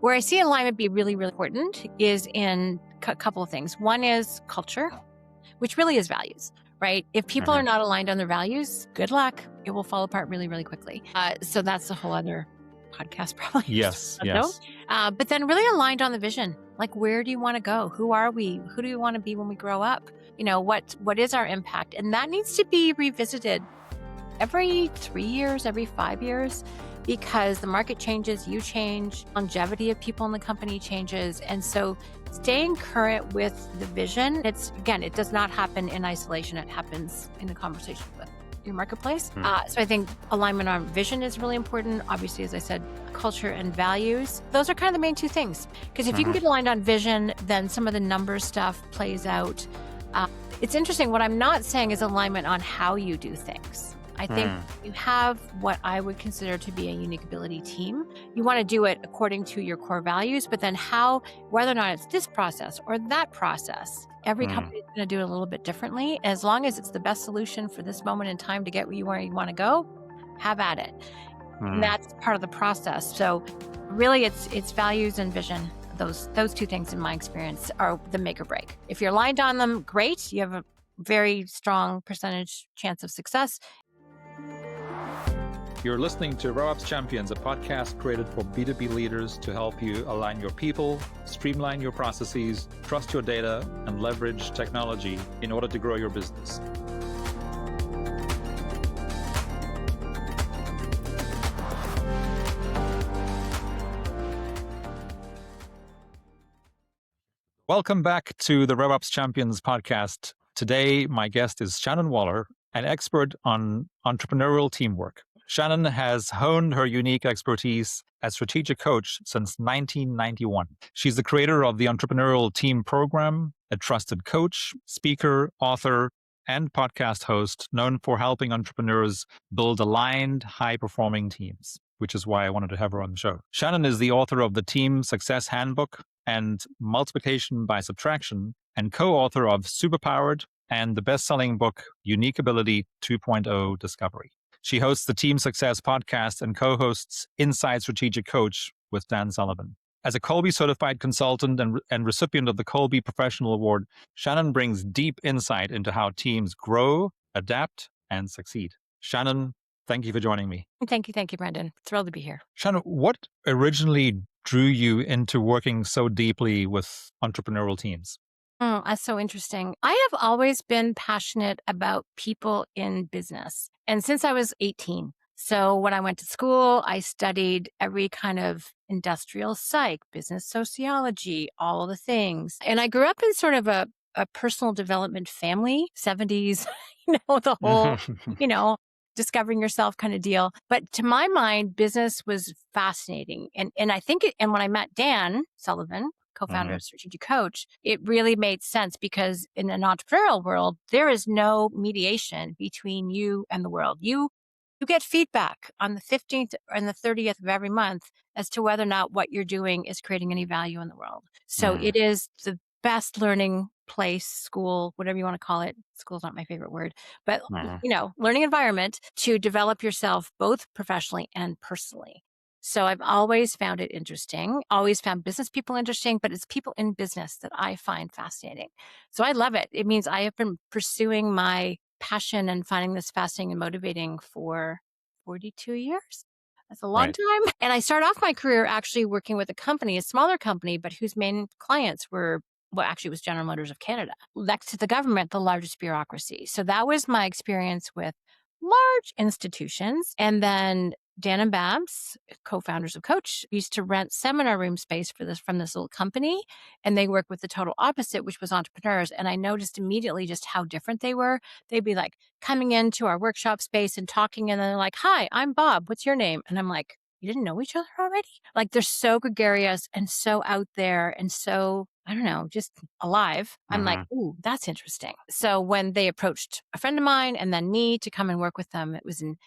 where I see alignment be really, really important is in a couple of things. One is culture, which really is values, right? If people are not aligned on their values, good luck. It will fall apart really, really quickly. So that's a whole other podcast probably. Yes. But then really aligned on the vision. Like, where do you want to go? Who are we? Who do we want to be when we grow up? What is our impact? And that needs to be revisited every 3 years, every 5 years, because the market changes, you change, longevity of people in the company changes. And so staying current with the vision, it does not happen in isolation. It happens in the conversation with your marketplace. So I think alignment on vision is really important. Obviously, as I said, culture and values. Those are kind of the main two things. Because if you can get aligned on vision, then some of the numbers stuff plays out. It's interesting. What I'm not saying is alignment on how you do things. I think you have what I would consider to be a unique ability team. You want to do it according to your core values, but then whether or not it's this process or that process, every company is going to do it a little bit differently. As long as it's the best solution for this moment in time to get where you want to go, have at it. And that's part of the process. So really it's values and vision. Those two things in my experience are the make or break. If you're aligned on them, great. You have a very strong percentage chance of success. You're listening to RevOps Champions, a podcast created for B2B leaders to help you align your people, streamline your processes, trust your data, and leverage technology in order to grow your business. Welcome back to the RevOps Champions podcast. Today, my guest is Shannon Waller, an expert on entrepreneurial teamwork. Shannon has honed her unique expertise as strategic coach since 1991. She's the creator of the Entrepreneurial Team Program, a trusted coach, speaker, author, and podcast host known for helping entrepreneurs build aligned, high-performing teams, which is why I wanted to have her on the show. Shannon is the author of the Team Success Handbook and Multiplication by Subtraction, and co-author of Superpowered and the best-selling book, Unique Ability 2.0 Discovery. She hosts the Team Success podcast and co-hosts Inside Strategic Coach with Dan Sullivan. As a Kolbe certified consultant and recipient of the Kolbe Professional Award, Shannon brings deep insight into how teams grow, adapt, and succeed. Shannon, thank you for joining me. Thank you, Brendan. Thrilled to be here. Shannon, what originally drew you into working so deeply with entrepreneurial teams? That's so interesting. I have always been passionate about people in business. And since I was 18, so when I went to school, I studied every kind of industrial psych, business sociology, all of the things. And I grew up in sort of a personal development family, 70s, the whole, discovering yourself kind of deal. But to my mind, business was fascinating. And I think and when I met Dan Sullivan, co-founder of Strategic Coach, it really made sense because in an entrepreneurial world, there is no mediation between you and the world. You get feedback on the 15th and the 30th of every month as to whether or not what you're doing is creating any value in the world. So it is the best learning place, school, whatever you want to call it. School's not my favorite word, but learning environment to develop yourself both professionally and personally. So I've always found it interesting, always found business people interesting, but it's people in business that I find fascinating. So I love it. It means I have been pursuing my passion and finding this fascinating and motivating for 42 years. That's a long time. And I started off my career actually working with a smaller company, but whose main clients were, actually it was General Motors of Canada. Next to the government, the largest bureaucracy. So that was my experience with large institutions. And then Dan and Babs, co-founders of Coach, used to rent seminar room space from this little company. And they work with the total opposite, which was entrepreneurs. And I noticed immediately just how different they were. They'd be like coming into our workshop space and talking. And then they're like, "Hi, I'm Bob. What's your name?" And I'm like, "You didn't know each other already?" Like they're so gregarious and so out there and so, I don't know, just alive. I'm like, "Ooh, that's interesting." So when they approached a friend of mine and then me to come and work with them, it was an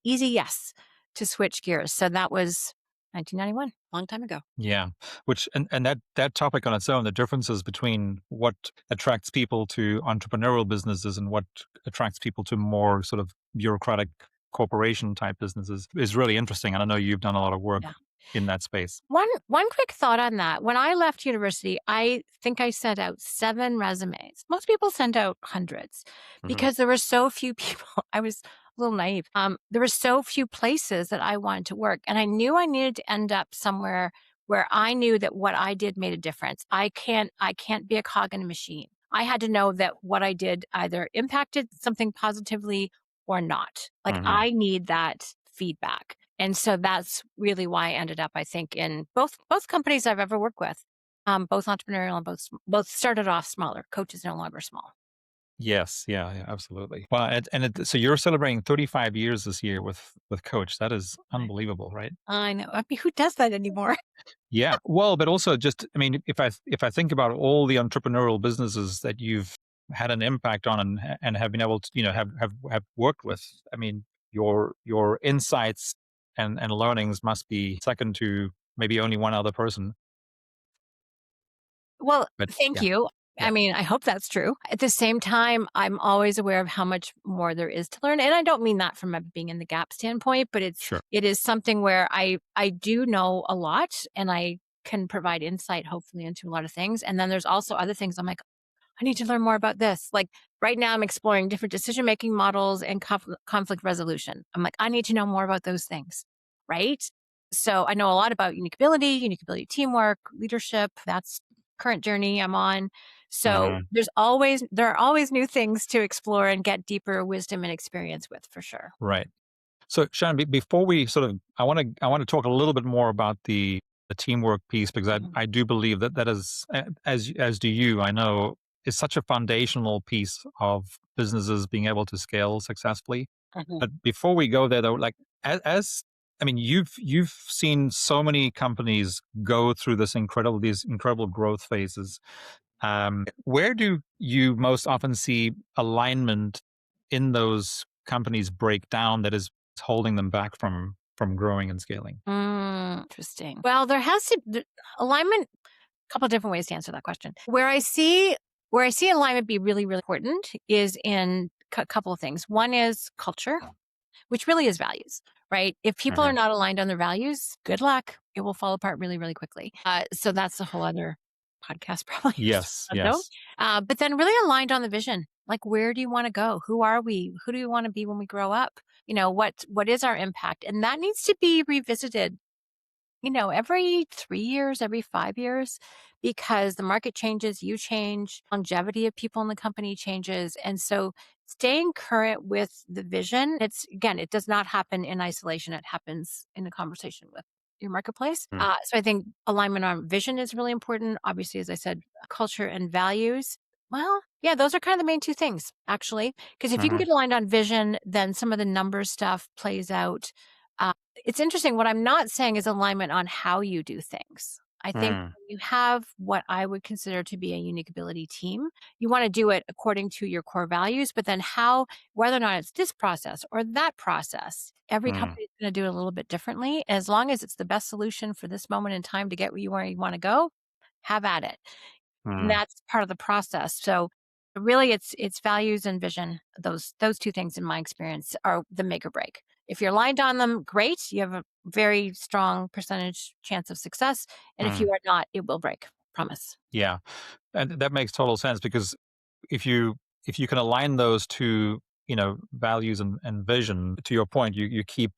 easy yes to switch gears. So that was 1991, long time ago. Yeah, which and that topic on its own, the differences between what attracts people to entrepreneurial businesses and what attracts people to more sort of bureaucratic corporation type businesses is really interesting. And I know you've done a lot of work in that space. One quick thought on that. When I left university, I think I sent out 7 resumes. Most people send out hundreds Hmm. because there were so few people. I was a little naive. There were so few places that I wanted to work, and I knew I needed to end up somewhere where I knew that what I did made a difference. I can't be a cog in a machine. I had to know that what I did either impacted something positively or not. Like, Hmm. I need that feedback. And so that's really why I ended up, I think, in both companies I've ever worked with, both entrepreneurial and both started off smaller. Coach is no longer small. Yes, yeah, yeah, absolutely. Well, so you're celebrating 35 years this year with Coach. That is I unbelievable, right? I know. I mean, who does that anymore? Yeah. Well, but also just, I mean, if I think about all the entrepreneurial businesses that you've had an impact on and have been able to, have worked with, I mean, your insights and learnings must be second to maybe only one other person. Well, But thank yeah, you. I yeah, mean, I hope that's true. At the same time, I'm always aware of how much more there is to learn, and I don't mean that from a being in the gap standpoint, but sure. it is something where I do know a lot, and I can provide insight, hopefully, into a lot of things. And then there's also other things I'm like, I need to learn more about this. Like right now, I'm exploring different decision making models and conflict resolution. I'm like, I need to know more about those things. Right. So I know a lot about unique ability, teamwork, leadership. That's current journey I'm on. So Hmm. there are always new things to explore and get deeper wisdom and experience with for sure. Right. So, Shannon, before we sort of, I want to talk a little bit more about the teamwork piece because Mhm, I do believe that that is as do you. I know is such a foundational piece of businesses being able to scale successfully. mhm. But before we go there, though, like as I mean, you've seen so many companies go through these incredible growth phases. Where do you most often see alignment in those companies break down that is holding them back from growing and scaling? Interesting. Well, alignment. Couple different ways to answer that question. Where I see alignment be really, really important is in a couple of things. One is culture, which really is values, right? If people are Hmm. not aligned on their values, good luck. It will fall apart really, really quickly. So that's a whole other podcast, probably. Yes, No, yes. but then really aligned on the vision. Like, where do you want to go? Who are we? Who do we want to be when we grow up? What is our impact? And that needs to be revisited every 3 years, every 5 years, because the market changes, you change, longevity of people in the company changes. And so staying current with the vision, it does not happen in isolation. It happens in a conversation with your marketplace. Mm. So I think alignment on vision is really important. Obviously, as I said, culture and values. Well, yeah, those are kind of the main two things, actually. Because if you can Hmm. get aligned on vision, then some of the numbers stuff plays out. It's interesting. What I'm not saying is alignment on how you do things. I think Mm. when you have what I would consider to be a unique ability team, you want to do it according to your core values, but then whether or not it's this process or that process, every Mm. company is going to do it a little bit differently. As long as it's the best solution for this moment in time to get where you want to go, have at it. And Mm. that's part of the process. So really it's values and vision. Those two things in my experience are the make or break. If you're aligned on them, great. You have a very strong percentage chance of success. And if Mm. you are not, it will break. Promise. Yeah, and that makes total sense because if you if you can align those two, values and vision, to your point, you keep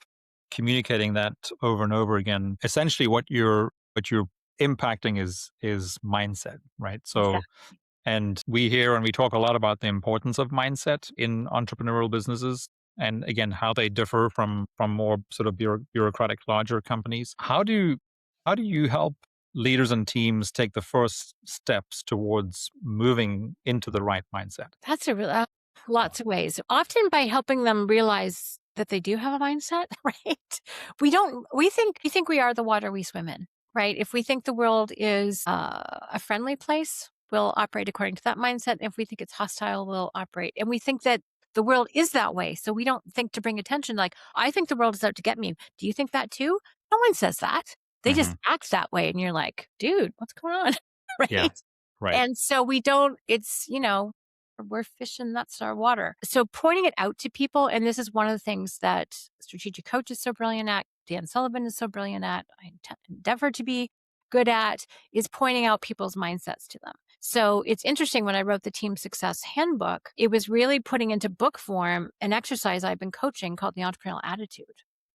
communicating that over and over again. Essentially, what you're impacting is mindset, right? So, Exactly. and we hear and we talk a lot about the importance of mindset in entrepreneurial businesses. And again, how they differ from more sort of bureaucratic larger companies. How do you help leaders and teams take the first steps towards moving into the right mindset? That's a real lots of ways. Often by helping them realize that they do have a mindset, right? We think we are the water we swim in, right? If we think the world is a friendly place, we'll operate according to that mindset. If we think it's hostile, we'll operate. And we think that the world is that way. So we don't think to bring attention like, I think the world is out to get me. Do you think that too? No one says that. They Hmm. just act that way. And you're like, dude, what's going on? Yeah, Right. right. And so we're fishing, that's our water. So pointing it out to people, and this is one of the things that strategic coach is so brilliant at, Dan Sullivan is so brilliant at, I endeavor to be good at, is pointing out people's mindsets to them. So it's interesting when I wrote the Team Success Handbook, it was really putting into book form an exercise I've been coaching called the entrepreneurial attitude.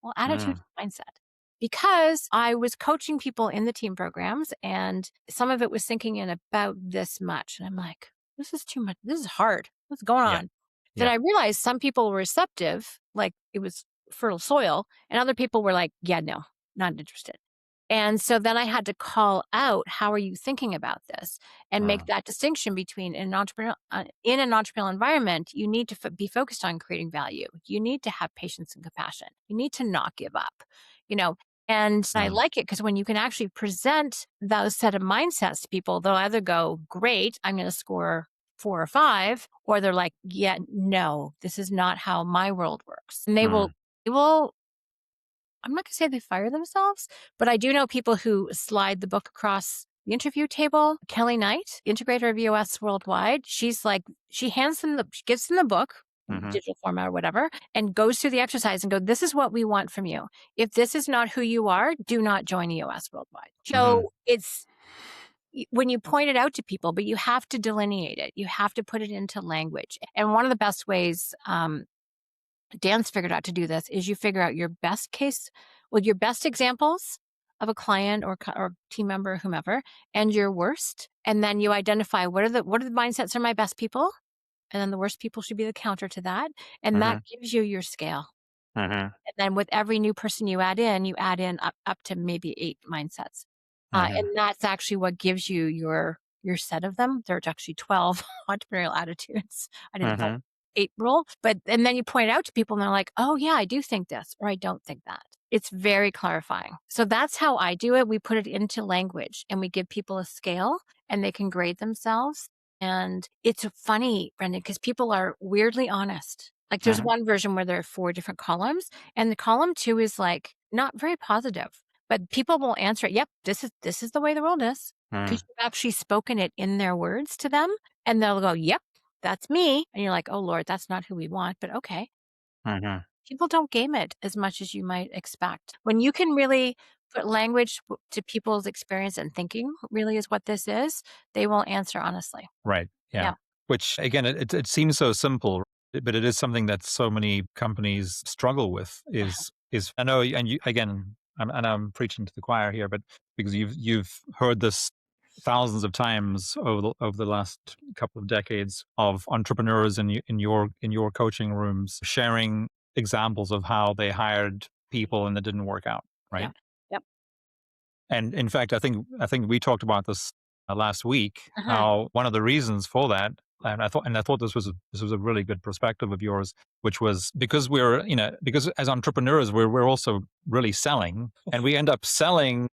Well, attitude Mm. is mindset. Because I was coaching people in the team programs and some of it was sinking in about this much. And I'm like, this is too much. This is hard. What's going Yeah. on? Then Yeah. I realized some people were receptive, like it was fertile soil, and other people were like, yeah, no, not interested. And so then I had to call out, how are you thinking about this? And make Mm. that distinction between in an entrepreneurial environment, you need to be focused on creating value. You need to have patience and compassion. You need to not give up, you know. And I Mm. like it because when you can actually present those set of mindsets to people, they'll either go, great, I'm going to score 4 or 5, or they're like, yeah, no, this is not how my world works. And Mm. they will I'm not going to say they fire themselves, but I do know people who slide the book across the interview table. Kelly Knight, integrator of EOS worldwide, she's like, she gives them the book, Mhm. digital format or whatever, and goes through the exercise and go, this is what we want from you. If this is not who you are, do not join EOS worldwide. Mhm. So it's when you point it out to people, but you have to delineate it. You have to put it into language. And one of the best ways, Dan's figured out to do this is you figure out your best case with your best examples of a client or team member, whomever, and your worst. And then you identify what are the mindsets of my best people. And then the worst people should be the counter to that. And that Mhm. gives you your scale. Mhm. And then with every new person you add in up to maybe 8 mindsets. And Mhm. that's actually what gives you your set of them. There's actually 12 entrepreneurial attitudes. I didn't follow Mhm. 8 rule, and then you point it out to people and they're like, oh yeah, I do think this, or I don't think that. It's very clarifying. So that's how I do it. We put it into language and we give people a scale and they can grade themselves. And it's funny, Brendan, because people are weirdly honest. Like there's Mhm. one version where there are 4 different columns, and the column 2 is like not very positive, but people will answer it. Yep, this is the way the world is. Because Mhm. you've actually spoken it in their words to them, and they'll go, "Yep, that's me." And you're like, "Oh Lord, that's not who we want." But okay, Mhm. people don't game it as much as you might expect. When you can really put language to people's experience and thinking, really is what this is. They will answer honestly. Right. Yeah. Yeah. Which again, it seems so simple, but it is something that so many companies struggle with. Is I know, and you again, I'm preaching to the choir here, but because you've heard this thousands of times over the last couple of decades of entrepreneurs in your coaching rooms sharing examples of how they hired people and it didn't work out, Yeah. right? Yep. And in fact, I think we talked about this last week. Uh-huh. How one of the reasons for that, and I thought this was a really good perspective of yours, which was because because as entrepreneurs we're also really selling, and we end up selling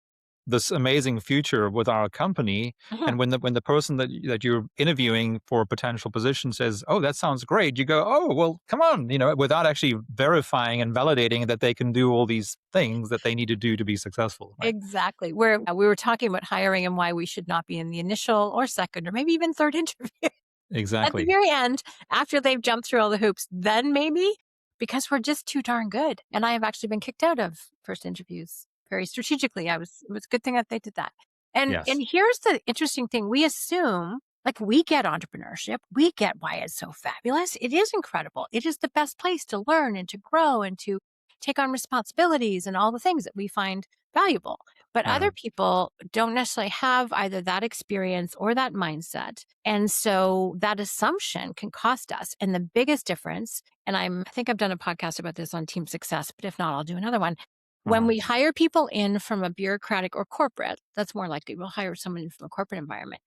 this amazing future with our company. Uh-huh. And when the person that you're interviewing for a potential position says, "Oh, that sounds great," you go, "Oh, well, come on," without actually verifying and validating that they can do all these things that they need to do to be successful, right? Exactly. We were talking about hiring and why we should not be in the initial or second or maybe even third interview. At the Exactly. very end, after they've jumped through all the hoops, then maybe because we're just too darn good. And I have actually been kicked out of first interviews very strategically. It was a good thing that they did that. And Yes. here's the interesting thing. We assume like we get entrepreneurship. We get why it's so fabulous. It is incredible. It is the best place to learn and to grow and to take on responsibilities and all the things that we find valuable. But other Mhm. people don't necessarily have either that experience or that mindset. And so that assumption can cost us. And the biggest difference, and I think I've done a podcast about this on team success, but if not, I'll do another one. When Mhm. we hire people in from a bureaucratic or corporate, that's more likely we'll hire someone in from a corporate environment.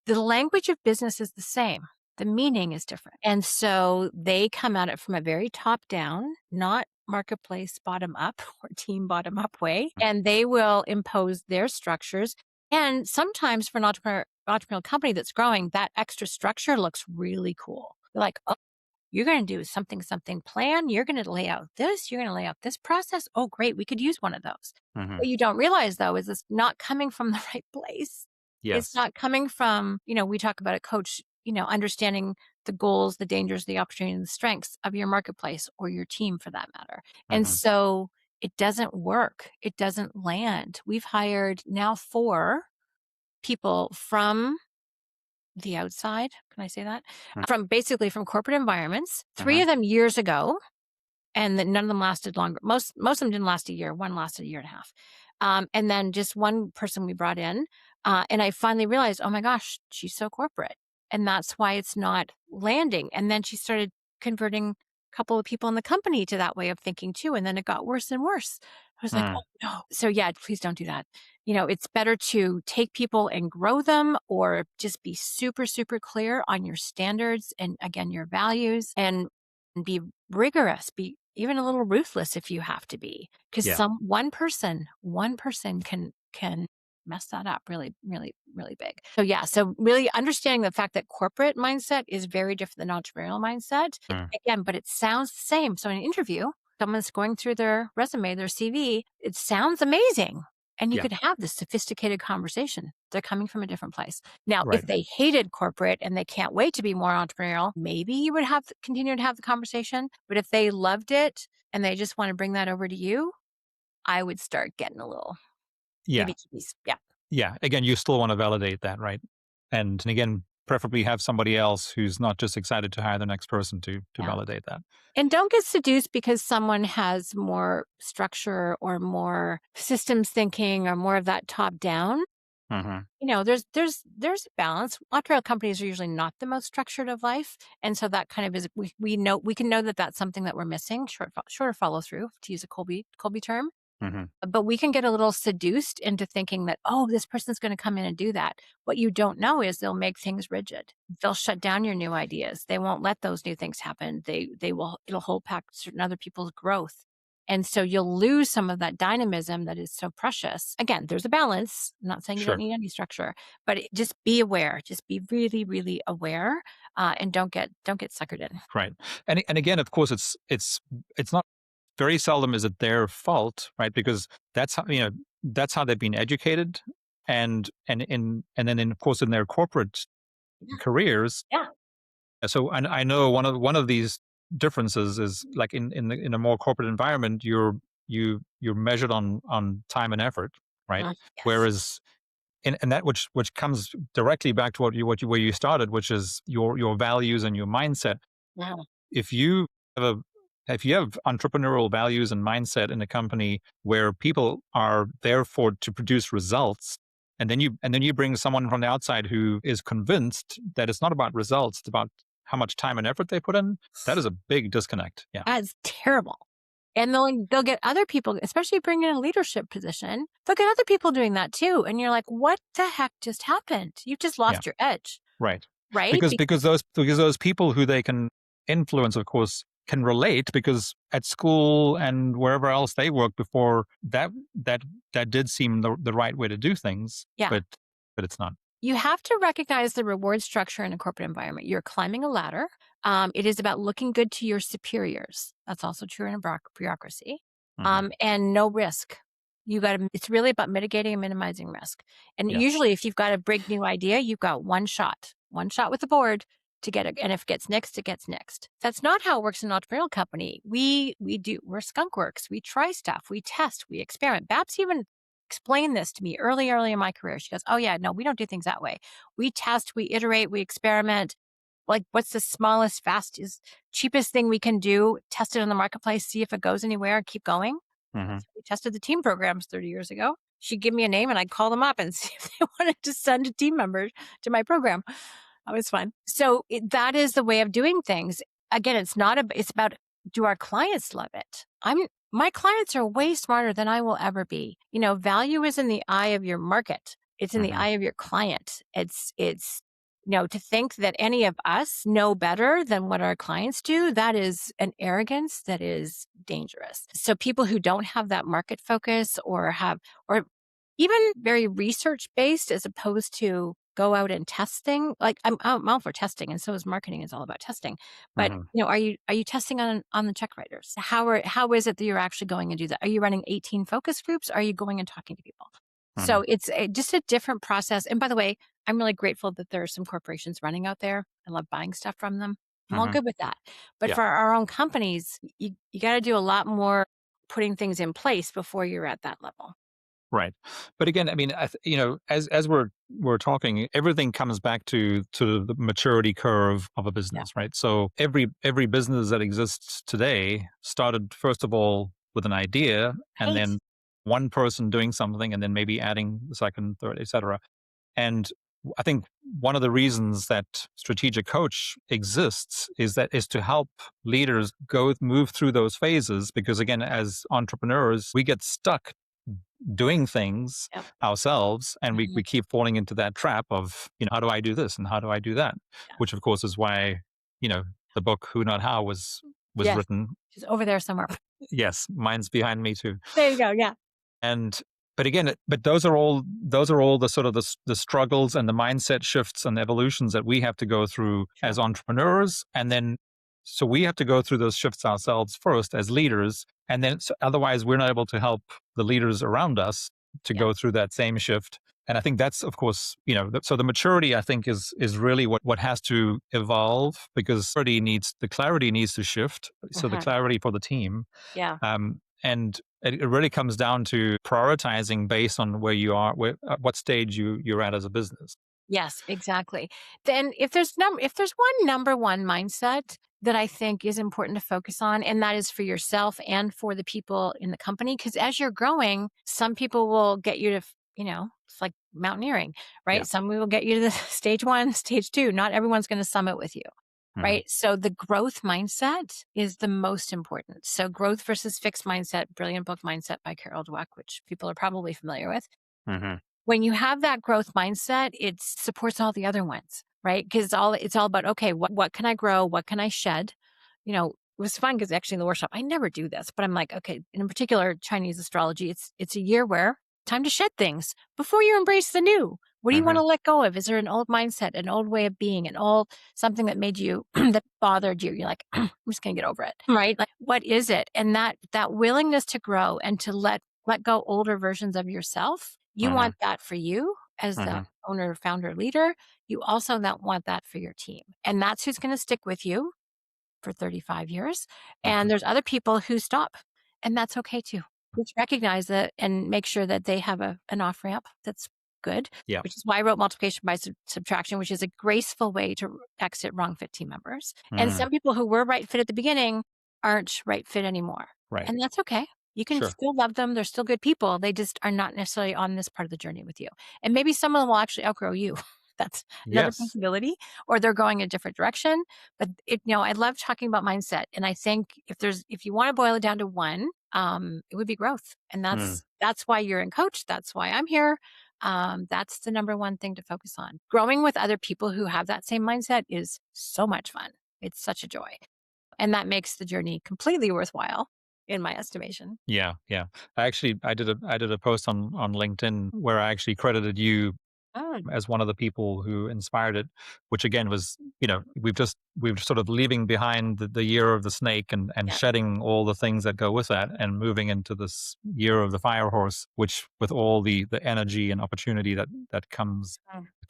The language of business is the same. The meaning is different. And so they come at it from a very top down, not marketplace bottom up or team bottom up way. And they will impose their structures. And sometimes for an entrepreneurial company that's growing, that extra structure looks really cool. They're like, oh, you're going to do something plan. You're going to lay out this. You're going to lay out this process. Oh, great. We could use one of those. Mhm. What you don't realize though is it's not coming from the right place. It's Yes. not coming from, we talk about a coach, understanding the goals, the dangers, the opportunities, and the strengths of your marketplace or your team for that matter. And Mhm. so it doesn't work. It doesn't land. We've hired now 4 people from the outside. Can I say that? From basically from corporate environments, 3 Mm-hmm. of them years ago, and that none of them lasted longer. Most of them didn't last a year. One lasted a year and a half. And then just one person we brought in. And I finally realized, oh my gosh, she's so corporate. And that's why it's not landing. And then she started converting a couple of people in the company to that way of thinking too. And then it got worse and worse. I was like, Mm. oh no. So yeah, please don't do that. It's better to take people and grow them, or just be super, super clear on your standards and again, your values, and be rigorous, be even a little ruthless if you have to be, because Yeah. one person can mess that up really, really, really big. So yeah, so really understanding the fact that corporate mindset is very different than entrepreneurial mindset. Mm. Again, but it sounds the same. So in an interview, someone's going through their resume, their CV, it sounds amazing. And you Yeah. could have this sophisticated conversation. They're coming from a different place. Now, if Right. they hated corporate and they can't wait to be more entrepreneurial, maybe you would continue to have the conversation. But if they loved it and they just want to bring that over to you, I would start getting a little Yeah. maybe keys. Yeah. Yeah. Again, you still want to validate that, right? And again, preferably have somebody else who's not just excited to hire the next person to Yeah. validate that. And don't get seduced because someone has more structure or more systems thinking or more of that top down. Mm-hmm. There's a balance. Entrepreneurial companies are usually not the most structured of life, and so that kind of is we can know that that's something that we're missing. Shorter follow through, to use a Colby term. Mm-hmm. But we can get a little seduced into thinking that, oh, this person's going to come in and do that. What you don't know is they'll make things rigid. They'll shut down your new ideas. They won't let those new things happen. It'll hold back certain other people's growth. And so you'll lose some of that dynamism that is so precious. Again, there's a balance. I'm not saying you don't Sure. need any structure, but just be aware. Just be really, really aware, and don't get suckered in. Right. And again, of course, it's not very seldom is it their fault, right? Because that's how they've been educated, and then of course in their corporate Yeah. careers. Yeah. So I know one of these differences is like in a more corporate environment, you're measured on time and effort, right? Yes. Whereas and that which comes directly back to where you started, which is your values and your mindset. Yeah. If you have a if you have entrepreneurial values and mindset in a company where people are there for to produce results, and then you bring someone from the outside who is convinced that it's not about results, it's about how much time and effort they put in, that is a big disconnect. Yeah. That's terrible. And they'll get other people, especially bring in a leadership position, they'll get other people doing that too. And you're like, what the heck just happened? You've just Yeah. lost your edge, Right. right? Because those people who they can influence, of course, can relate because at school and wherever else they worked before, that did seem the right way to do things, Yeah. but it's not. You have to recognize the reward structure in a corporate environment. You're climbing a ladder. It is about looking good to your superiors. That's also true in a bureaucracy. Hmm. And no risk. It's really about mitigating and minimizing risk. And Yeah. usually if you've got a big new idea, you've got one shot with the board to get it. And if it gets nixed, it gets nixed. That's not how it works in an entrepreneurial company. We're skunk works. We try stuff. We test, we experiment. Babs even explained this to me early in my career. She goes, oh yeah, no, we don't do things that way. We test, we iterate, we experiment. Like, what's the smallest, fastest, cheapest thing we can do? Test it in the marketplace, see if it goes anywhere, and keep going. Hmm. We tested the team programs 30 years ago. She'd give me a name and I'd call them up and see if they wanted to send a team member to my program. That was fun. So that is the way of doing things. Again, it's about, do our clients love it? My clients are way smarter than I will ever be. Value is in the eye of your market. It's in the Hmm. eye of your client. To think that any of us know better than what our clients do, that is an arrogance that is dangerous. So people who don't have that market focus or even very research based as opposed to go out and testing, like I'm all for testing, and so is marketing is all about testing. But Hmm. are you testing on the check writers? How is it that you're actually going and do that? Are you running 18 focus groups? Are you going and talking to people? Hmm. So it's just a different process. And by the way, I'm really grateful that there are some corporations running out there. I love buying stuff from them. I'm all Hmm. good with that. But Yeah. for our own companies, you got to do a lot more putting things in place before you're at that level. Right. But again, I mean, as we're talking, everything comes back to the maturity curve of a Yeah. business, right? So every business that exists today started first of all with an idea, and Right. then one person doing something, and then maybe adding the second, third, etc. And I think one of the reasons that strategic coach exists is to help leaders move through those phases, because again, as entrepreneurs, we get stuck doing things Yep. ourselves, and we Mhm. keep falling into that trap of, how do I do this and how do I do that, Yeah. which of course is why, the book Who Not How was Yes. written. She's over there somewhere. Yes, mine's behind me too. There you go. Yeah. And but again, but those are all the sort of the struggles and the mindset shifts and evolutions that we have to go through True. as entrepreneurs, and then so we have to go through those shifts ourselves first as leaders, and then otherwise we're not able to help the leaders around us to Yeah. go through that same shift. And I think that's, of course, so the maturity, I think, is really what has to evolve, because the clarity needs to shift. So the Uh-huh. clarity for the team, Yeah. and it really comes down to prioritizing based on where you are, at what stage you're at as a business. Yes, exactly. Then if there's one number one mindset that I think is important to focus on, and that is for yourself and for the people in the company, because as you're growing, some people will get you to, it's like mountaineering, Yeah. right? Some will get you to the stage one, stage two. Not everyone's going to summit with you. Hmm. Right. So the growth mindset is the most important. So growth versus fixed mindset, brilliant book Mindset by Carol Dweck, which people are probably familiar with. Hmm. When you have that growth mindset, it supports all the other ones, right? Because it's all about, okay, what can I grow? What can I shed? It was fun because actually in the workshop, I never do this, but I'm like, okay, in particular, Chinese astrology, it's a year where time to shed things before you embrace the new. What do you want Hmm. to let go of? Is there an old mindset, an old way of being, an old something that made you that bothered you? You're like, I'm just gonna get over it. Right. Like what is it? And that willingness to grow and to let go older versions of yourself. You Hmm. want that for you as the Hmm. owner, founder, leader. You also not want that for your team. And that's who's going to stick with you for 35 years. Hmm. And there's other people who stop, and that's okay too. Just recognize that and make sure that they have an off ramp that's good, Yeah. which is why I wrote multiplication by subtraction, which is a graceful way to exit wrong fit team members. And Hmm. some people who were right fit at the beginning aren't right fit anymore. Right. And that's okay. You can Sure. still love them. They're still good people. They just are not necessarily on this part of the journey with you. And maybe some of them will actually outgrow you. That's another Yes. possibility, or they're going a different direction. But I love talking about mindset. And I think if you want to boil it down to one, it would be growth. And Mm. that's why you're in coach. That's why I'm here. That's the number one thing to focus on. Growing with other people who have that same mindset is so much fun. It's such a joy. And that makes the journey completely worthwhile in my estimation. Yeah. Yeah. I did a post on LinkedIn where I actually credited you Oh, as one of the people who inspired it, which again was, we've sort of leaving behind the year of the snake, and yeah. shedding all the things that go with that, and moving into this year of the fire horse, which with all the energy and opportunity that Mm.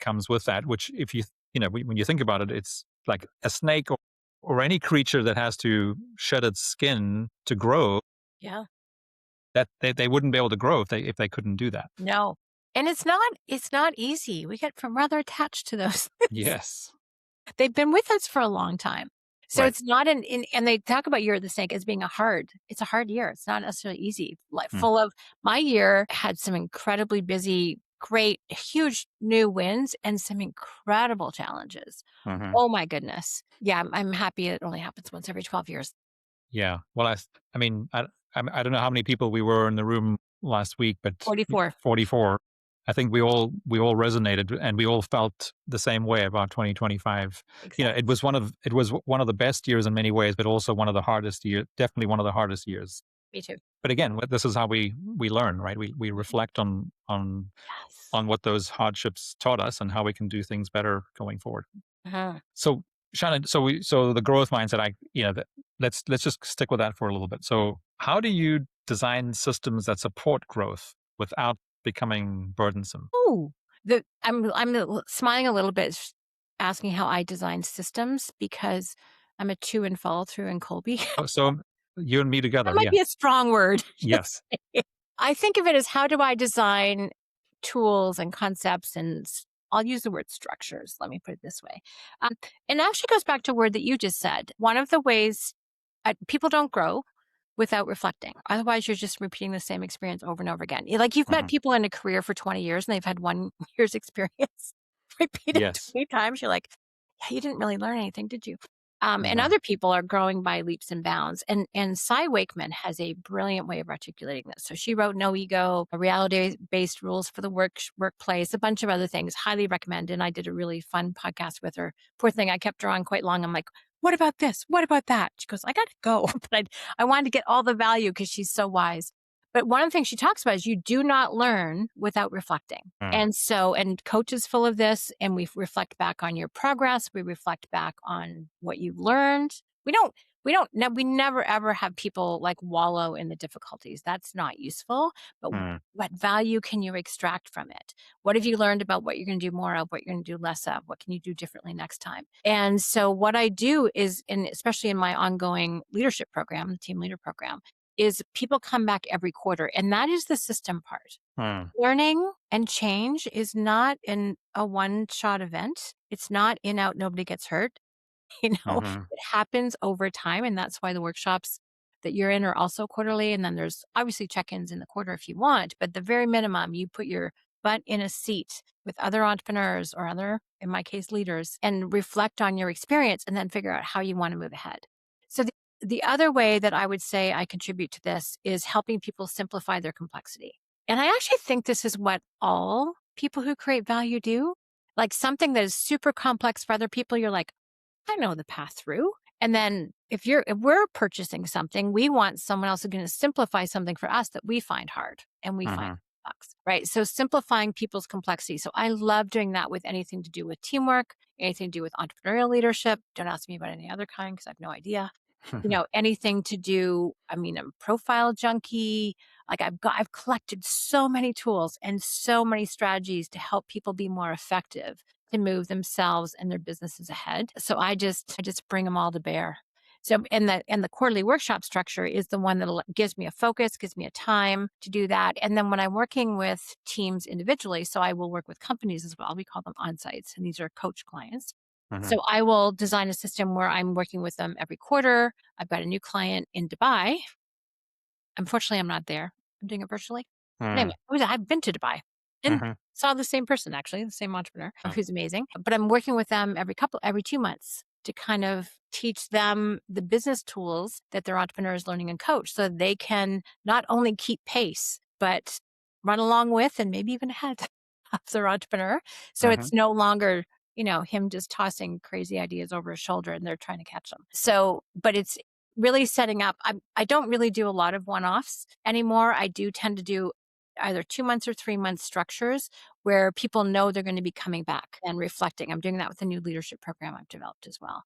comes with that, which if when you think about it, it's like a snake, or any creature that has to shed its skin to grow, Yeah. that they wouldn't be able to grow if they couldn't do that. No. And it's not easy. We get from rather attached to those things. Yes. They've been with us for a long time. So Right. it's not and they talk about Year of the Snake as being it's a hard year. It's not necessarily easy. Like Mm. full of my year had some incredibly busy, great, huge new wins and some incredible challenges. Mhm. Oh my goodness. Yeah, I'm happy it only happens once every 12 years. Yeah. Well, I mean, I don't know how many people we were in the room last week, but 44. 44. I think we all resonated, and we all felt the same way about 2025. It Exactly. was one of the best years in many ways, but also one of the hardest years. Definitely one of the hardest years. Me too. But again, this is how we learn, right? We reflect on Yes. what those hardships taught us, and how we can do things better going forward. Uh-huh. So, Shannon, so the growth mindset, let's just stick with that for a little bit. So how do you design systems that support growth without becoming burdensome? Oh, smiling a little bit, asking how I design systems because I'm a 2 and follow through in Colby. Oh, so You and me That together. might Yeah. be a strong word. Yes. I think of it as how do I design tools and concepts and I'll use the word structures. Let me put it this way. Um, and it actually goes back to a word that you just said. One of the ways people don't grow without reflecting. Otherwise, you're just repeating the same experience over and over again. Like you've met Hmm. people in a career for 20 years and they've had 1 year's experience. Repeat it Yes. 20 times. You're like, yeah, you didn't really learn anything, did you? And Hmm. other people are growing by leaps and bounds. And Cy Wakeman has a brilliant way of articulating this. So she wrote No Ego, reality-based rules for the workplace, a bunch of other things. Highly recommend. And I did a really fun podcast with her. Poor thing, I kept her on quite long. I'm like, what about this? What about that? She goes, I got to go. But I wanted to get all the value because she's so wise. But one of the things she talks about is you do not learn without reflecting. And coach is full of this, and we reflect back on your progress. We reflect back on what you learned. We never ever have people like wallow in the difficulties. That's not useful. But Hmm. what value can you extract from it? What have you learned about what you're going to do more of, what you're going to do less of? What can you do differently next time? And so what I do is, especially in my ongoing leadership program, team leader program, is people come back every quarter. And that is the system part. Hmm. Learning and change is not in a one-shot event. It's not in, out, nobody gets hurt. Hmm. It happens over time. And that's why the workshops that you're in are also quarterly. And then there's obviously check-ins in the quarter if you want, but the very minimum, you put your butt in a seat with other entrepreneurs or other, in my case, leaders, and reflect on your experience and then figure out how you want to move ahead. So the other way that I would say I contribute to this is helping people simplify their complexity. And I actually think this is what all people who create value do. Like something that is super complex for other people, you're like, I know the path through. And then if we're purchasing something, we want someone else who's going to simplify something for us that we find hard and we find Hmm. complex, right? So simplifying people's complexity. So I love doing that with anything to do with teamwork, anything to do with entrepreneurial leadership. Don't ask me about any other kind because I have no idea. Anything to do, I mean, I'm a profile junkie. Like I've collected so many tools and so many strategies to help people be more effective to move themselves and their businesses ahead. So I just bring them all to bear. So and the quarterly workshop structure is the one that gives me a focus, gives me a time to do that. And then when I'm working with teams individually, so I will work with companies as well. We call them on-sites, and these are coach clients. Hmm. So I will design a system where I'm working with them every quarter. I've got a new client in Dubai. Unfortunately, I'm not there. I'm doing it virtually. But Hmm. anyway, I've been to Dubai and Hmm. saw the same person, actually, the same entrepreneur Hmm. who's amazing. But I'm working with them every 2 months to kind of teach them the business tools that their entrepreneurs learning and coach so they can not only keep pace, but run along with and maybe even ahead of their entrepreneur. So Hmm. it's no longer, him just tossing crazy ideas over his shoulder and they're trying to catch them. So, but it's really setting up. I don't really do a lot of one-offs anymore. I do tend to do either 2 months or 3 month structures where people know they're going to be coming back and reflecting. I'm doing that with a new leadership program I've developed as well.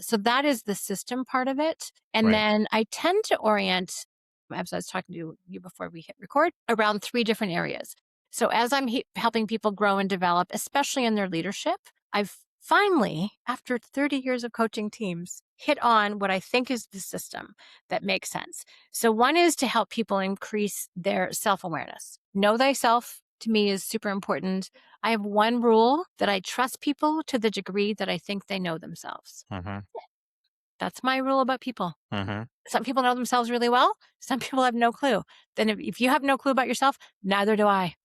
So that is the system part of it. And Right. then I tend to orient, as I was talking to you before we hit record, around 3 different areas. So as I'm helping people grow and develop, especially in their leadership, I've finally, after 30 years of coaching teams, hit on what I think is the system that makes sense. So one is to help people increase their self-awareness. Know thyself to me is super important. I have one rule that I trust people to the degree that I think they know themselves. Hmm. That's my rule about people. Hmm. Some people know themselves really well. Some people have no clue. Then if you have no clue about yourself, neither do I.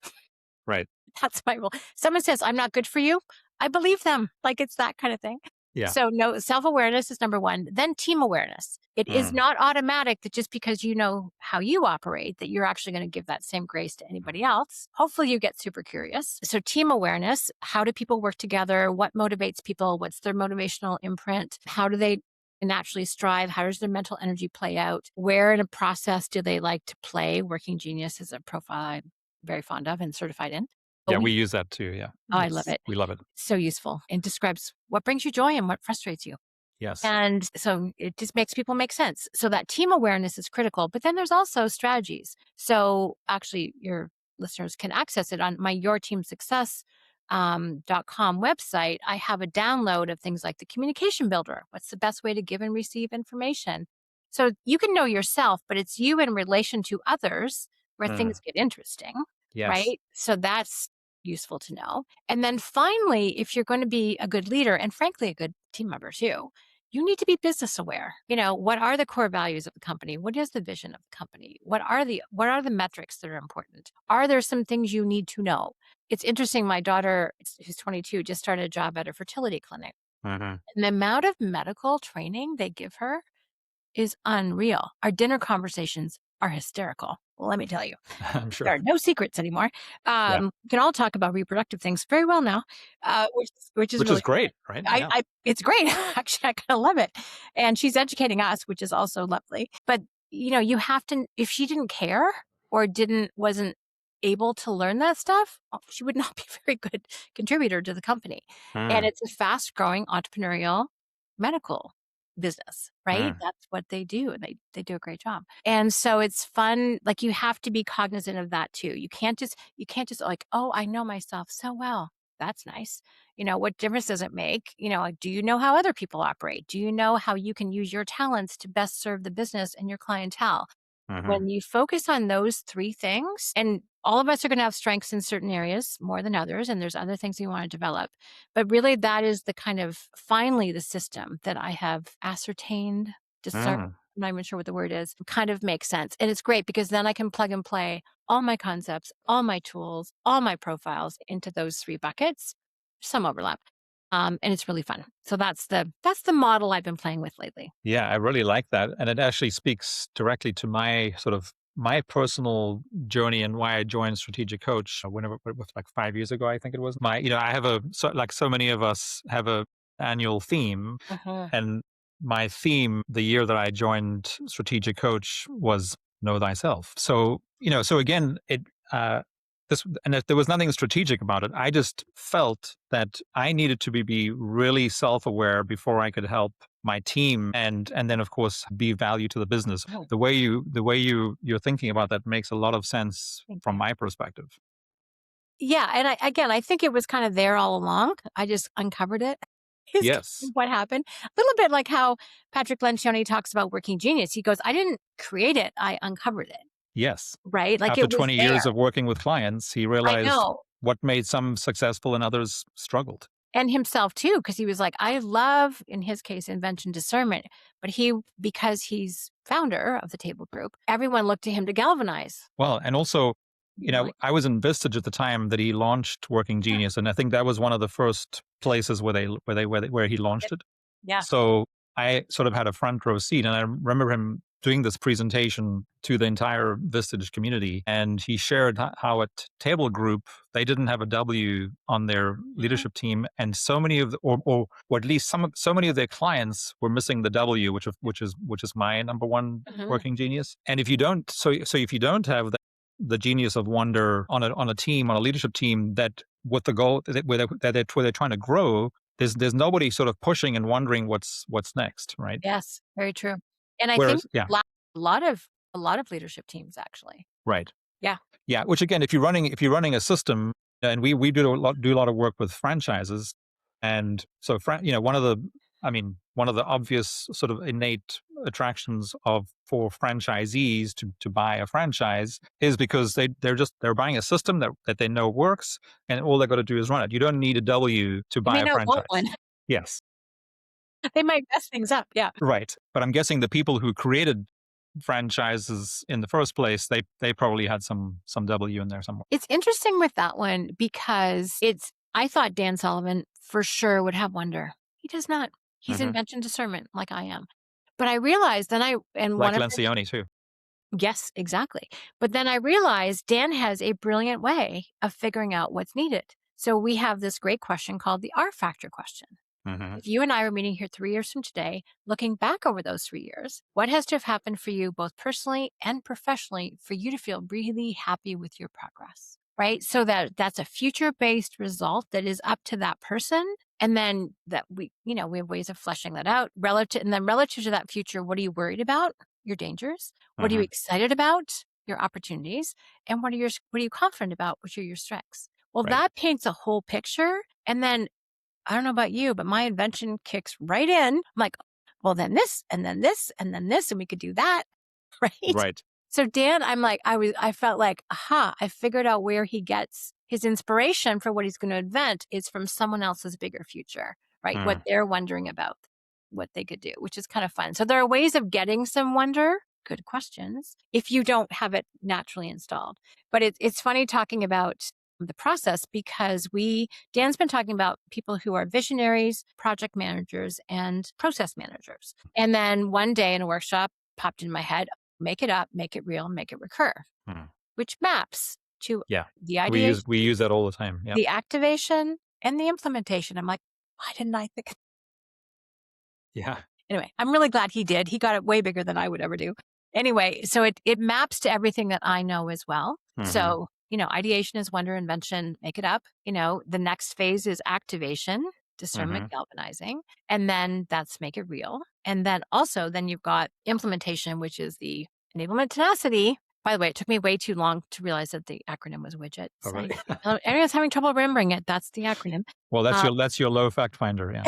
Right. That's my rule. Someone says, I'm not good for you. I believe them. Like it's that kind of thing. Yeah. So no, self-awareness is number one. Then team awareness. It is Mm. not automatic that just because you know how you operate, that you're actually going to give that same grace to anybody else. Hopefully you get super curious. So team awareness, how do people work together? What motivates people? What's their motivational imprint? How do they naturally strive? How does their mental energy play out? Where in a process do they like to play? Working Genius is a profile I'm very fond of and certified in. But Yeah, we use that too. Yeah. I love it. We love it. So useful and describes what brings you joy and what frustrates you. Yes. And so it just makes people make sense. So that team awareness is critical, but then there's also strategies. So actually your listeners can access it on my yourteamsuccess.com website. I have a download of things like the communication builder. What's the best way to give and receive information? So you can know yourself, but it's you in relation to others where Mm. things get interesting, Yes. right? So that's useful to know. And then finally, if you're going to be a good leader and frankly, a good team member too, you need to be business aware. What are the core values of the company? What is the vision of the company? What are the metrics that are important? Are there some things you need to know? It's interesting. My daughter, who's 22, just started a job at a fertility clinic. Hmm. And the amount of medical training they give her is unreal. Our dinner conversations are hysterical. Well, let me tell you. I'm There sure. are no secrets anymore. Yeah. We can all talk about reproductive things very well now, which is Which is really great, fun. right? I, Yeah. I, it's great. Actually, I kind of love it, and she's educating us, which is also lovely. But you have to. If she didn't care or wasn't able to learn that stuff, she would not be a very good contributor to the company. And Mm. it's a fast-growing entrepreneurial medical business, right? Mm. That's what they do. And they do a great job. And so it's fun. Like you have to be cognizant of that too. You can't just like, oh, I know myself so well. That's nice. What difference does it make? Like, do you know how other people operate? Do you know how you can use your talents to best serve the business and your clientele? Hmm. When you focus on those three things, and all of us are going to have strengths in certain areas more than others, and there's other things we want to develop. But really, that is the kind of finally the system that I have ascertained, discerned. Mm. I'm not even sure what the word is, kind of makes sense. And it's great because then I can plug and play all my concepts, all my tools, all my profiles into those three buckets, some overlap. And it's really fun. So that's the model I've been playing with lately. Yeah, I really like that. And it actually speaks directly to my personal journey and why I joined Strategic Coach whenever it was like 5 years ago, I think it was. I have like so many of us have a annual theme. Mhm. And my theme the year that I joined Strategic Coach was know thyself. So again, uh, and if there was nothing strategic about it. I just felt that I needed to be really self-aware before I could help my team and then of course be value to the business. Mhm. The way you're thinking about that makes a lot of sense Thank from you. my perspective. Yeah, and I think it was kind of there all along. I just uncovered it. Is kind of Yes. what happened. A little bit like how Patrick Lencioni talks about working genius. He goes, "I didn't create it, I uncovered it." Yes. Right? Like After it was 20 years there. of working with clients, he I realized know. what made some successful and others struggled. And himself too, because he was like, I love, in his case, invention discernment. But because he's founder of the table group, everyone looked to him to galvanize. Well, and also, Like, I was in Vistage at the time that he launched Working yeah, Genius, and I think that was one of the first places where he launched it- it. yeah. So I sort of had a front row seat, and I remember him doing this presentation to the entire Vistage community, and he shared how at Table Group they didn't have a W on their Mhm, leadership team, and so many of the, or at least so many of their clients were missing the W, which is my number one mhm. working genius. And if you don't, so if you don't have the genius of wonder on a team, on a leadership team, that with the goal where they're trying to grow, there's nobody sort of pushing and wondering what's next, right? Yes, very true. And I think Whereas, yeah, a lot of a lot of leadership teams actually. right, Yeah. yeah. Which again, if you're running a system, and we do a lot of work with franchises, and so one of the obvious sort of innate attractions for franchisees to buy a franchise is because they're buying a system that they know works, and all they got to do is run it. You don't need a W to They buy may a not want franchise. one. Yes. They might mess things up. Yeah. Right. But I'm guessing the people who created franchises in the first place, they probably had some W in there somewhere. It's interesting with that one because I thought Dan Sullivan for sure would have wonder. He does not. He's Hmm. invention discernment like I am. But I realized then and one Like of his, Lencioni too. yes, exactly. But then I realized Dan has a brilliant way of figuring out what's needed. So we have this great question called the R factor question. Hmm. If you and I are meeting here 3 years from today, looking back over those 3 years, what has to have happened for you, both personally and professionally, for you to feel really happy with your progress? Right. So that's a future based result that is up to that person. And then that we have ways of fleshing that out relative to that future. What are you worried about? Your dangers. What are you Hmm. excited about? Your opportunities. And what are you confident about? Which are your strengths? Well, Right. that paints a whole picture. And then I don't know about you, but my invention kicks right in. I'm like, well, then this, and then this, and then this, and we could do that. Right. Right. So Dan, I felt like, aha, I figured out where he gets his inspiration for what he's going to invent is from someone else's bigger future, right? What Mm. they're wondering about, what they could do, which is kind of fun. So there are ways of getting some wonder, good questions, if you don't have it naturally installed. But it's funny talking about the process because Dan's been talking about people who are visionaries, project managers, and process managers. And then one day in a workshop popped in my head, make it up, make it real, make it recur, Mm. which maps to Yeah. the We use ideation, we use that all the time. Yeah. the activation, and the implementation. I'm like, why didn't I think? Yeah. Anyway, I'm really glad he did. He got it way bigger than I would ever do. Anyway, so it maps to everything that I know as well. Hmm. So, ideation is wonder, invention, make it up. The next phase is activation, Hmm. discernment, galvanizing, and then that's make it real. And then also, then you've got implementation, which is the enablement tenacity. By the way, it took me way too long to realize that the acronym was widget. Oh, really? Everyone's having trouble remembering it. That's the acronym. Well, Uh, that's your low fact finder. Yeah.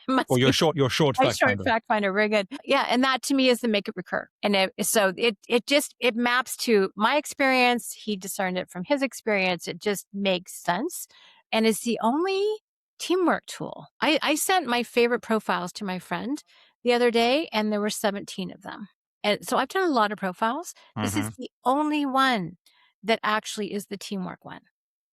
Or must your be short my fact short finder. fact finder, very good. Yeah, and that to me is the make it recur. And it maps to my experience. He discerned it from his experience. It just makes sense, and it's the only teamwork tool. I sent my favorite profiles to my friend the other day, and there were 17 of them. And so I've done a lot of profiles. This is Hmm. the only one that actually is the teamwork one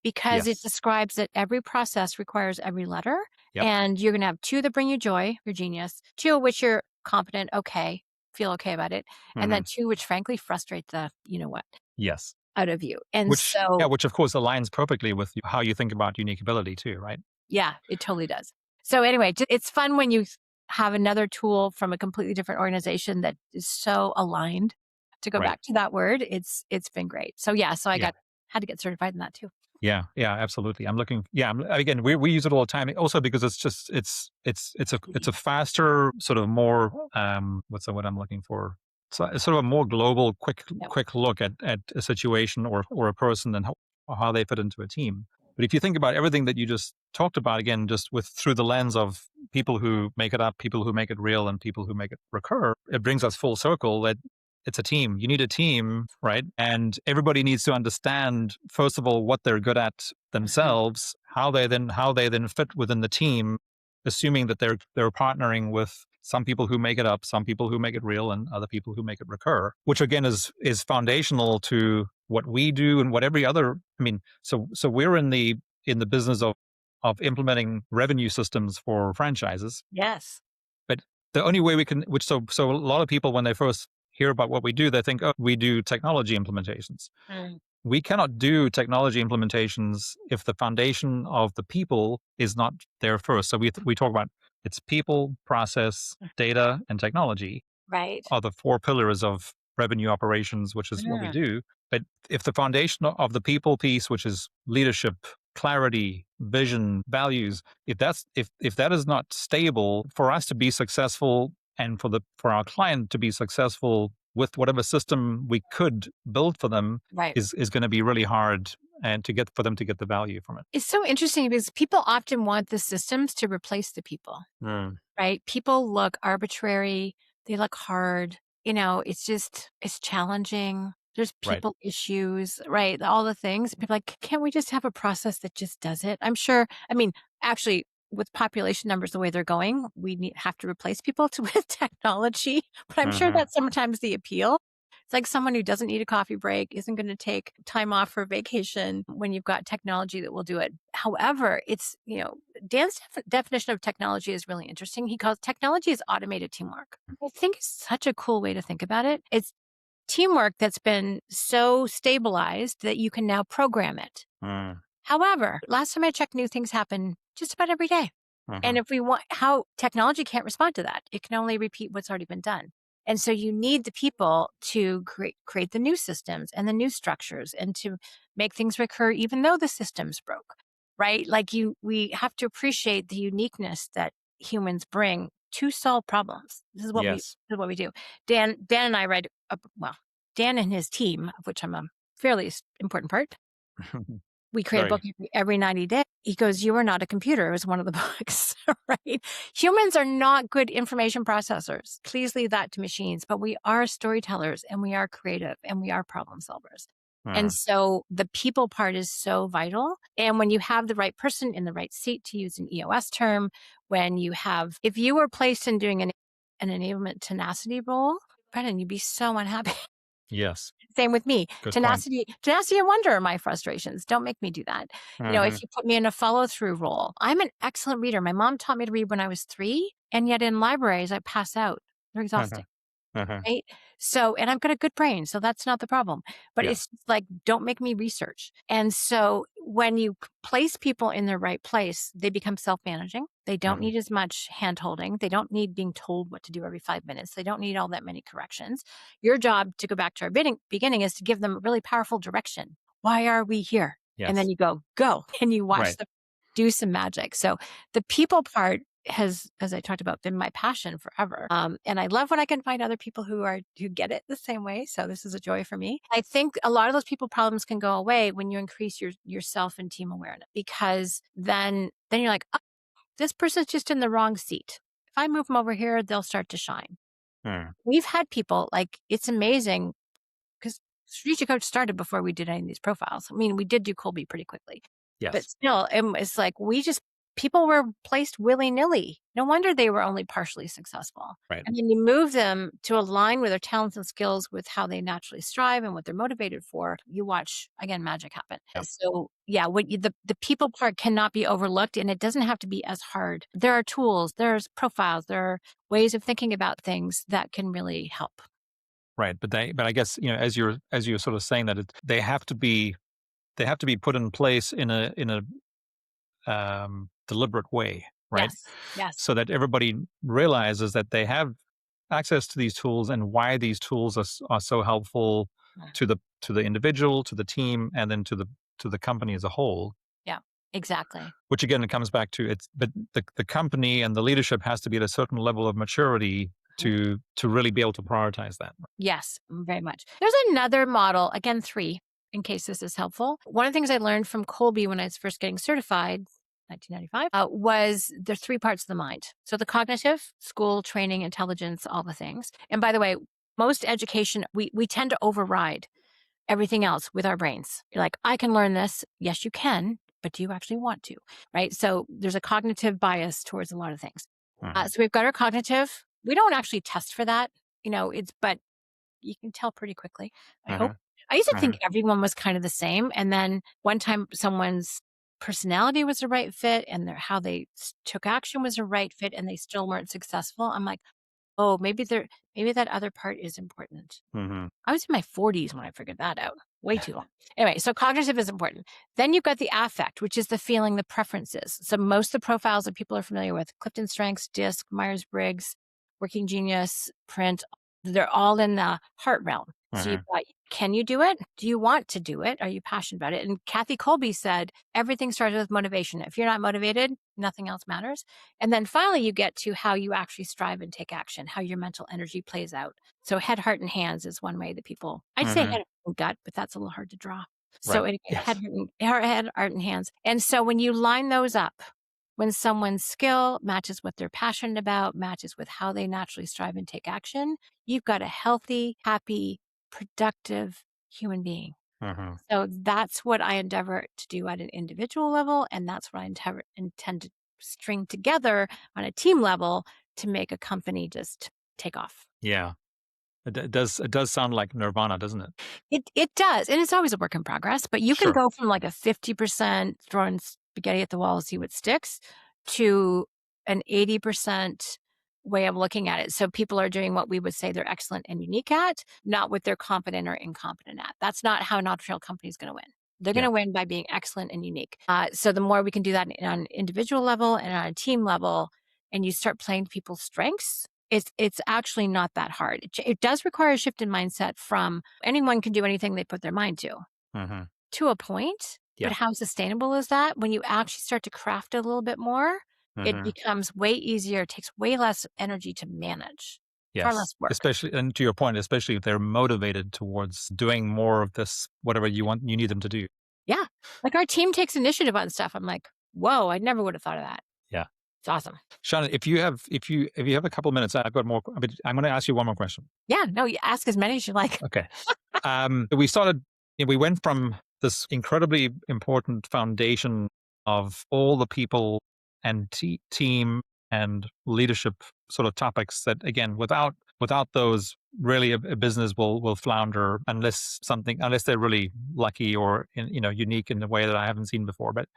because it Yes. describes that every process requires every letter Yep. and you're going to have two that bring you joy, your genius, two of which you're competent, okay, feel okay about it, and Hmm. then two which frankly frustrate the you know what Yes. out of you. And so, Which of course aligns perfectly with how you think about unique ability too, right? yeah, it totally does. So anyway, it's fun when you have another tool from a completely different organization that is so aligned. To go Right. back to that word, it's been great. So yeah, so I Yeah. got had to get certified in that too. Yeah, yeah, absolutely. I'm looking. Yeah, again, we use it all the time. Also because it's just it's a faster sort of more what's the word I'm looking for? So it's sort of a more global, Yep. quick look at a situation or a person and how they fit into a team. But if you think about everything that you just talked about again, just with through the lens of people who make it up, people who make it real, and people who make it recur, it brings us full circle that it's a team. You need a team, right? And everybody needs to understand, first of all, what they're good at Mhm. themselves, how they then fit within the team, assuming that they're partnering with some people who make it up, some people who make it real, and other people who make it recur, which again is foundational to what we do and what every other. I mean, so we're in the business of implementing revenue systems for franchises, Yes. but the only way we can, which so a lot of people when they first hear about what we do, they think, oh, we do technology implementations. Mm. We cannot do technology implementations if the foundation of the people is not there first. So we talk about it's people, process, data, and technology Right. are the four pillars of revenue operations, which is what we Mm. do. But if the foundation of the people piece, which is leadership, clarity, vision, values, if that is not stable for us to be successful and for our client to be successful with whatever system we could build for them Right. is going to be really hard and to get for them to get the value from it. It's so interesting because people often want the systems to replace the people. Mm. Right? People look arbitrary, they look hard, it's challenging. There's Right. people issues, right? All the things. People are like, can't we just have a process that just does it? I'm sure, I mean, actually, with population numbers the way they're going, have to replace people with technology. But I'm sure Hmm. that's sometimes the appeal. It's like someone who doesn't need a coffee break isn't going to take time off for vacation when you've got technology that will do it. However, Dan's definition of technology is really interesting. He calls technology is automated teamwork. I think it's such a cool way to think about it. It's teamwork that's been so stabilized that you can now program it. Mm. However, last time I checked, new things happen just about every day. And Hmm. if we want, how technology can't respond to that, it can only repeat what's already been done. And so you need the people to create the new systems and the new structures and to make things recur, even though the system's broke, right? We have to appreciate the uniqueness that humans bring to solve problems. Yes. This is what we do. Dan and I Dan and his team, of which I'm a fairly important part, We create a book Very. every 90 days. He goes, you are not a computer. It was one of the books, right? Humans are not good information processors. Please leave that to machines, but we are storytellers and we are creative and we are problem solvers. And Uh-huh. so the people part is so vital. And when you have the right person in the right seat, to use an EOS term, if you were placed in doing an enablement tenacity role, Brennan, you'd be so unhappy. Yes. Same with me. Good point. Tenacity and wonder are my frustrations. Don't make me do that. Uh-huh. If you put me in a follow through role, I'm an excellent reader. My mom taught me to read when I was 3, and yet in libraries, I pass out. They're Uh-huh. exhausting. Uh-huh. Right. So, and I've got a good brain, so that's not the problem. But Yeah. it's just like, don't make me research. And so when you place people in the right place, they become self-managing. They don't Uh-huh. need as much hand holding. They don't need being told what to do every 5 minutes. They don't need all that many corrections. Your job, to go back to our beginning, is to give them a really powerful direction. Why are we here? And then Yes. you go, and you watch Right. them do some magic. So the people part has, as I talked about, been my passion forever. And I love when I can find other people who get it the same way. So this is a joy for me. I think a lot of those people problems can go away when you increase yourself and team awareness, because then you're like, oh, this person's just in the wrong seat. If I move them over here, they'll start to shine. Uh, We've had people, like, it's amazing, because Strategic Coach started before we did any of these profiles. I mean, we did do Colby pretty quickly, but yes. still, it's like people were placed willy-nilly. No wonder they were only partially successful. Right. And then you move them to align with their talents and skills with how they naturally strive and what they're motivated for. You watch, again, magic happen. Yeah. So yeah, the people part cannot be overlooked, and it doesn't have to be as hard. There are tools, there's profiles, there are ways of thinking about things that can really help. Right. But I guess, as you're sort of saying that they have to be put in place in a deliberate way, right? Yes. Yes. So that everybody realizes that they have access to these tools and why these tools are so helpful Mm. to the individual, to the team, and then to the company as a whole. Yeah, exactly. Which again, it comes back to but the company and the leadership has to be at a certain level of maturity to really be able to prioritize that. Yes, very much. There's another model, again, 3, in case this is helpful. One of the things I learned from Colby when I was first getting certified, 1995, was the 3 parts of the mind. So the cognitive, school, training, intelligence, all the things. And by the way, most education, we tend to override everything else with our brains. You're like, I can learn this. Yes, you can, but do you actually want to? Right? So there's a cognitive bias towards a lot of things. Mhm. So we've got our cognitive. We don't actually test for that. But you can tell pretty quickly, I hope. Mhm. I used to think Mhm. everyone was kind of the same. And then one time someone's personality was the right fit and how they took action was a right fit and they still weren't successful. I'm like, oh, maybe that other part is important. Mhm. I was in my 40s when I figured that out. Way too long. Anyway, so cognitive is important. Then you've got the affect, which is the feeling, the preferences. So most of the profiles that people are familiar with, Clifton Strengths, DISC, Myers-Briggs, Working Genius, Print, they're all in the heart realm. So you've Mhm. got, can you do it? Do you want to do it? Are you passionate about it? And Kathy Colby said, everything starts with motivation. If you're not motivated, nothing else matters. And then finally, you get to how you actually strive and take action, how your mental energy plays out. So head, heart, and hands is one way that I'd say Mhm. head and gut, but that's a little hard to draw. So Right. anyway, Yes. head, heart, and hands. And so when you line those up, when someone's skill matches what they're passionate about, matches with how they naturally strive and take action, you've got a healthy, happy, productive human being. Mhm. So that's what I endeavor to do at an individual level. And that's what I intend to string together on a team level to make a company just take off. Yeah. It does sound like nirvana, doesn't it? It does, and it's always a work in progress, but you can Sure. go from like a 50% throwing spaghetti at the wall and see what sticks to an 80% way of looking at it. So people are doing what we would say they're excellent and unique at, not what they're competent or incompetent at. That's not how an entrepreneurial company is going to win. They're going Yeah. to win by being excellent and unique. So the more we can do that on an individual level and on a team level, and you start playing to people's strengths, it's actually not that hard. It does require a shift in mindset from anyone can do anything they put their mind Mhm. to a point. But Yeah. how sustainable is that? When you actually start to craft it a little bit more, it Mhm. becomes way easier. It takes way less energy to manage, far Yes. less work. Especially, and to your point, especially if they're motivated towards doing more of this, whatever you need them to do. Yeah. Like our team takes initiative on stuff. I'm like, whoa, I never would have thought of that. Yeah. It's awesome. Shannon, if you have a couple minutes, I've got more. But I'm going to ask you one more question. Yeah. No, you ask as many as you like. Okay. We went from this incredibly important foundation of all the people and team and leadership sort of topics that, again, without those, really a business will flounder unless they're really lucky or unique in a way that I haven't seen before. But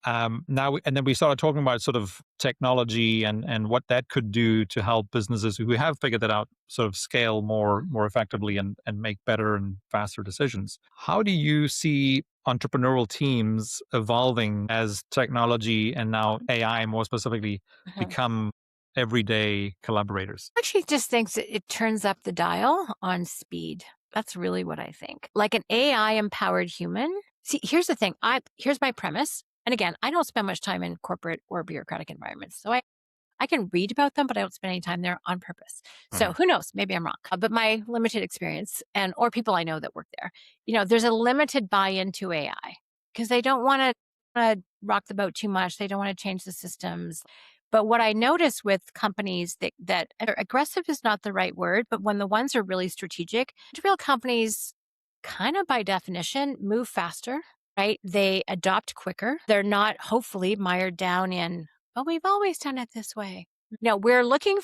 Mhm. and then we started talking about sort of technology and what that could do to help businesses who have figured that out sort of scale more effectively and make better and faster decisions. How do you see entrepreneurial teams evolving as technology and now AI more specifically Mhm. become everyday collaborators? Actually, just thinks it turns up the dial on speed. That's really what I think. Like an AI empowered human. See, here's the thing. Here's my premise. And again, I don't spend much time in corporate or bureaucratic environments. So I can read about them, but I don't spend any time there on purpose. So Mhm. who knows? Maybe I'm wrong. But my limited experience or people I know that work there, there's a limited buy-in to AI because they don't want to rock the boat too much. They don't want to change the systems. But what I notice with companies that aggressive is not the right word, but when the ones are really strategic, real companies kind of by definition move faster, right? They adopt quicker. They're not hopefully mired down in, but we've always done it this way. No, we're looking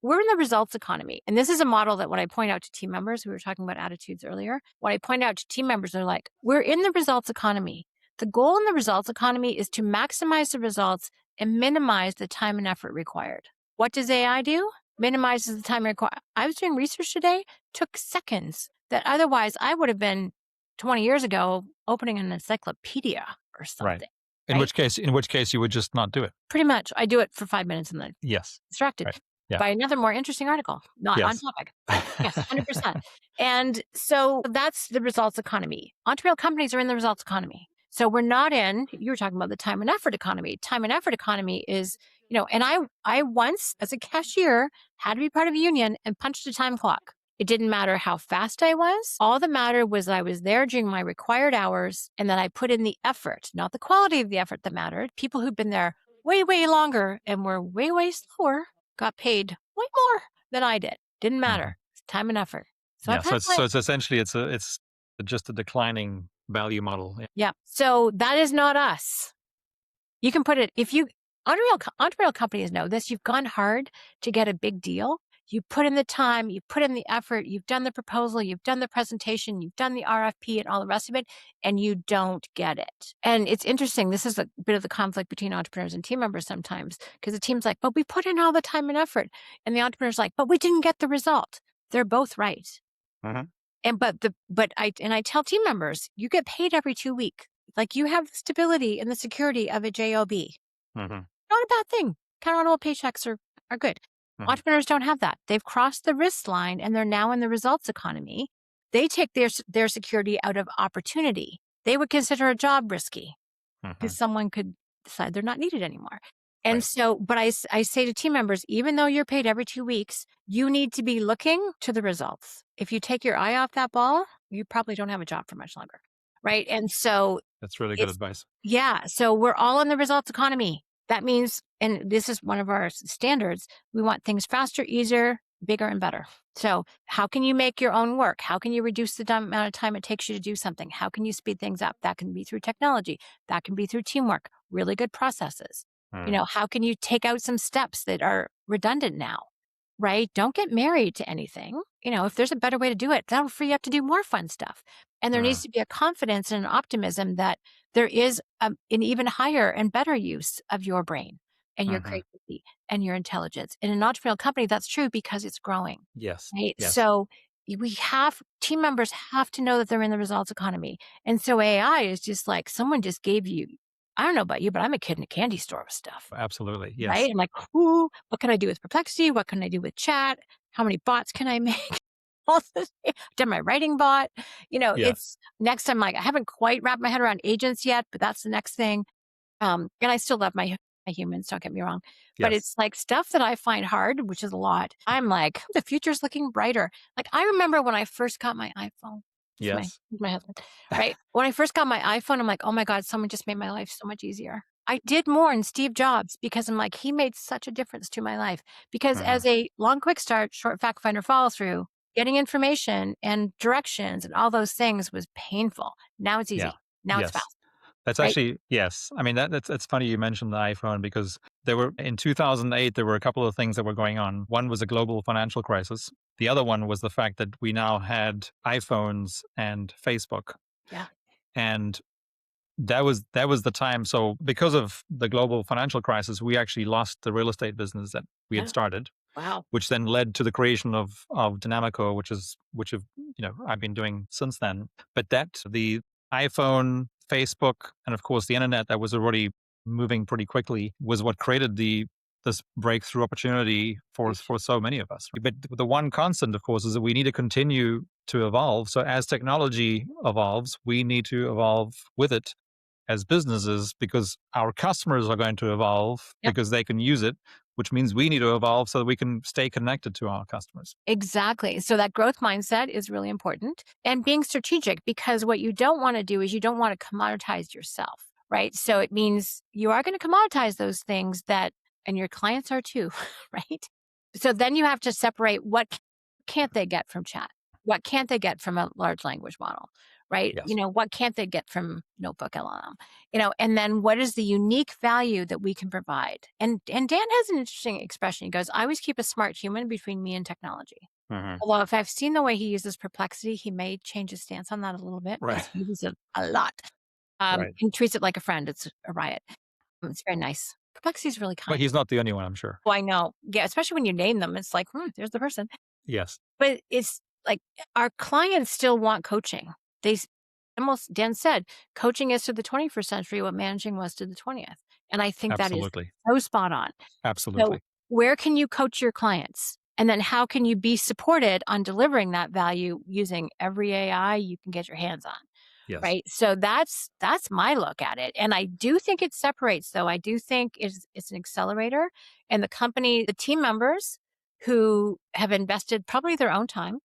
we're in the results economy. And this is a model that when I point out to team members, we were talking about attitudes earlier. When I point out to team members, they're like, we're in the results economy. The goal in the results economy is to maximize the results and minimize the time and effort required. What does AI do? Minimizes the time required. I was doing research today, took seconds that otherwise I would have been 20 years ago opening an encyclopedia or Right. something, In right? which case you would just not do it. Pretty much. I do it for 5 minutes and then Yes. distracted Right. Yeah. by another more interesting article, not on Yes. topic. Yes, 100%. And so that's the results economy. Entrepreneurial companies are in the results economy. So we're not in, you were talking about the time and effort economy. Time and effort economy is, and I once as a cashier had to be part of a union and punched a time clock. It didn't matter how fast I was. All that mattered was I was there during my required hours and that I put in the effort, not the quality of the effort that mattered. People who'd been there way, way longer and were way, way slower got paid way more than I did. Didn't Mhm. matter. It's time and effort. So Yeah. I've So had it's my so it's essentially it's just a declining value model. Yeah. yeah. So that is not us. You can put it if you entrepreneurial companies know this. You've gone hard to get a big deal. You put in the time, you put in the effort, you've done the proposal, you've done the presentation, you've done the RFP and all the rest of it, and you don't get it. And it's interesting. This is a bit of the conflict between entrepreneurs and team members sometimes because the team's like, but we put in all the time and effort. And the entrepreneur's like, but we didn't get the result. They're both right. Mhm. And I tell team members, you get paid every 2 weeks. Like you have the stability and the security of a job. Mhm. Not a bad thing. Counterable paychecks are good. Mhm. Entrepreneurs don't have that. They've crossed the risk line and they're now in the results economy. They take their security out of opportunity. They would consider a job risky because Mhm. someone could decide they're not needed anymore. And Right. so, but I say to team members, even though you're paid every 2 weeks, you need to be looking to the results. If you take your eye off that ball, you probably don't have a job for much longer. Right. And so That's really good it's, advice. yeah. So we're all in the results economy. That means, and this is one of our standards, we want things faster, easier, bigger, and better. So how can you make your own work? How can you reduce the amount of time it takes you to do something? How can you speed things up? That can be through technology. That can be through teamwork, really good processes. Mm. How can you take out some steps that are redundant now? Right? Don't get married to anything. If there's a better way to do it, that'll free you up to do more fun stuff. And there needs Mhm. to be a confidence and an optimism that there is an even higher and better use of your brain and your Mhm. creativity and your intelligence. In an entrepreneurial company, that's true because it's growing, Yes. right? Yes. So team members have to know that they're in the results economy. And so AI is just like someone just gave you, I don't know about you, but I'm a kid in a candy store with stuff. Absolutely. Right? Yes. I'm like, "Ooh, what can I do with Perplexity? What can I do with chat? How many bots can I make?" All this done my writing bot. Yes. It's next I'm like, I haven't quite wrapped my head around agents yet, but that's the next thing. And I still love my humans, don't get me wrong. But Yes. it's like stuff that I find hard, which is a lot. I'm like, the future's looking brighter. Like I remember when I first got my iPhone. Yes. He's my husband, right? When I first got my iPhone, I'm like, "Oh my god, someone just made my life so much easier." I did more than Steve Jobs because I'm like, "He made such a difference to my life." Because Mhm. as a long quick start, short fact finder follow through, getting information and directions and all those things was painful. Now it's Yeah. easy. Now it's Yes. fast, That's right? actually yes. I mean, that's funny you mentioned the iPhone because there were in 2008, there were a couple of things that were going on. One was a global financial crisis. The other one was the fact that we now had iPhones and Facebook. Yeah. And that was the time. So because of the global financial crisis, we actually lost the real estate business that we had Yeah. started, Wow. which then led to the creation of Dynamico, which have I've been doing since then. But that the iPhone, Facebook, and of course the internet that was already moving pretty quickly was what created the this breakthrough opportunity for so many of us. But the one constant, of course, is that we need to continue to evolve. So as technology evolves, we need to evolve with it as businesses because our customers are going to evolve Yep. because they can use it, which means we need to evolve so that we can stay connected to our customers. Exactly. So that growth mindset is really important and being strategic because what you don't want to do is you don't want to commoditize yourself, right? So it means you are going to commoditize those things that, and your clients are too, right? So then you have to separate what can't they get from chat? What can't they get from a large language model, right? Yes. What can't they get from notebook LLM? And then what is the unique value that we can provide? And Dan has an interesting expression. He goes, I always keep a smart human between me and technology. Hmm. Although if I've seen the way he uses perplexity, he may change his stance on that a little bit Right. because he uses it a lot. Right. He treats it like a friend. It's a riot. It's very nice. Perplexity is really But kind. he's not the only one, I'm sure. Oh, I know. Yeah, especially when you name them, it's like, there's the person. Yes. But it's like our clients still want coaching. They s- almost, Dan said, coaching is to the 21st century what managing was to the 20th. And I think that is Absolutely. so spot on. So, Absolutely. where can you coach your clients? And then how can you be supported on delivering that value using every AI you can get your hands on? Yes. Right. So that's my look at it. And I do think it separates though. I do think it's an accelerator and the team members who have invested probably their own time,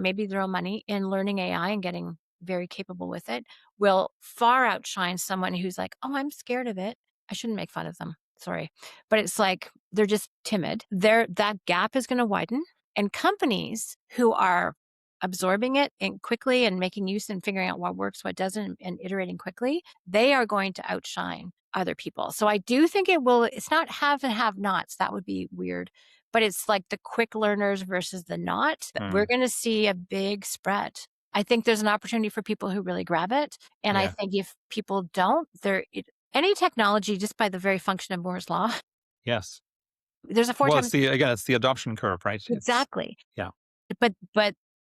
maybe their own money in learning AI and getting very capable with it will far outshine someone who's like, oh, I'm scared of it. I shouldn't make fun of them. Sorry. But it's like they're just timid. That gap is going to widen. And companies who are absorbing it and quickly and making use and figuring out what works, what doesn't, and iterating quickly, they are going to outshine other people. So I do think it's not have and have nots. That would be weird. But it's like the quick learners versus the not. We're Mm. going to see a big spread. I think there's an opportunity for people who really grab it. And I Yeah. think if people don't, any technology, just by the very function of Moore's law, Yes. there's a four Well, times it's the adoption curve, right? It's exactly. yeah. But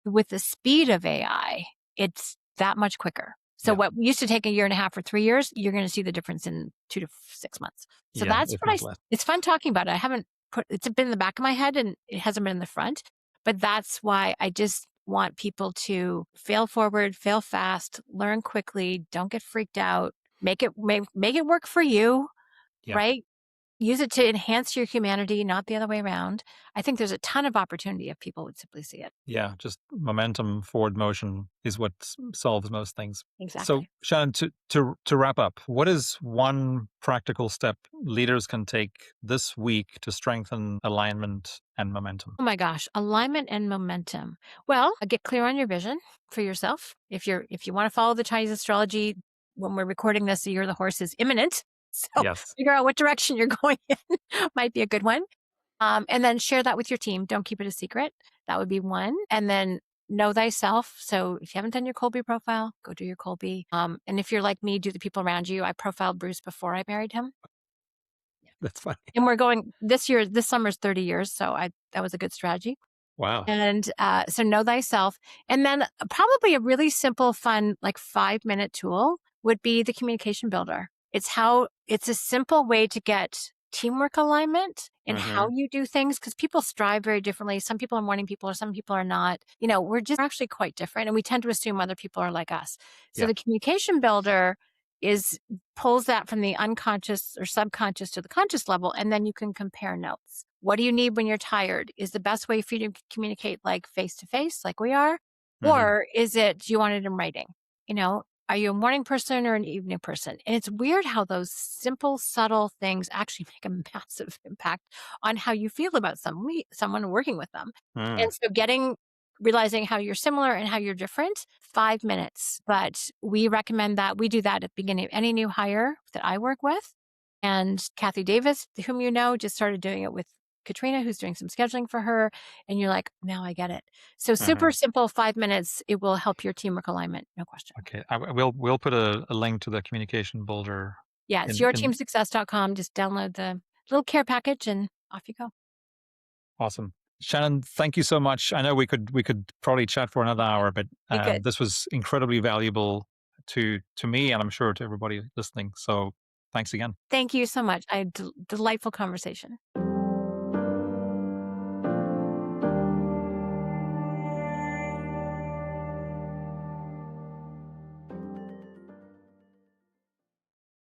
with the speed of AI, it's that much quicker. So Yeah. what used to take a year and a half or 3 years, you're gonna see the difference in 2 to 6 months. So Yeah, that's if what not less. it's fun talking about it. I haven't it's been in the back of my head and it hasn't been in the front, but that's why I just want people to fail forward, fail fast, learn quickly, don't get freaked out, make it work for you, Yeah. right? Use it to enhance your humanity, not the other way around. I think there's a ton of opportunity if people would simply see it. Yeah, just momentum, forward motion is what solves most things. So, Exactly. Shannon, to wrap up, what is one practical step leaders can take this week to strengthen alignment and momentum? Oh my gosh, alignment and momentum. Well, get clear on your vision for yourself. If you want to follow the Chinese astrology, when we're recording this, the year of the horse is imminent. So Yes, figure out what direction you're going in might be a good one. And then share that with your team. Don't keep it a secret. That would be one. And then know thyself. So if you haven't done your Colby profile, go do your Colby. And if you're like me, do the people around you. I profiled Bruce before I married him. that's funny. And we're going this summer's 30 years. So that was a good strategy. Wow. And so know thyself. And then probably a really simple, fun, like 5-minute tool would be the communication builder. It's a simple way to get teamwork alignment in how Hmm. you do things because people strive very differently. Some people are morning people or some people are not. We're actually quite different and we tend to assume other people are like us. So Yeah. the communication builder is pulls that from the unconscious or subconscious to the conscious level, and then you can compare notes. What do you need when you're tired? Is the best way for you to communicate like face to face, like we are? Hmm. Or is it, do you want it in writing? You know, are you a morning person or an evening person? And it's weird how those simple, subtle things actually make a massive impact on how you feel about someone working with them. Mm. And so realizing how you're similar and how you're different, 5 minutes. But we recommend that we do that at the beginning of any new hire that I work with. And Kathy Davis, whom you know, just started doing it with Katrina, who's doing some scheduling for her. And you're like, now I get it. So super Hmm. simple, 5 minutes. It will help your teamwork alignment, no question. Okay, we'll put a link to the communication boulder Yeah, it's in yourteamsuccess.com. Just download the little care package and off you go. awesome. Shannon, thank you so much. I know we could probably chat for another hour, but We could. this was incredibly valuable to me, and I'm sure to everybody listening. So thanks again. Thank you so much. Delightful conversation.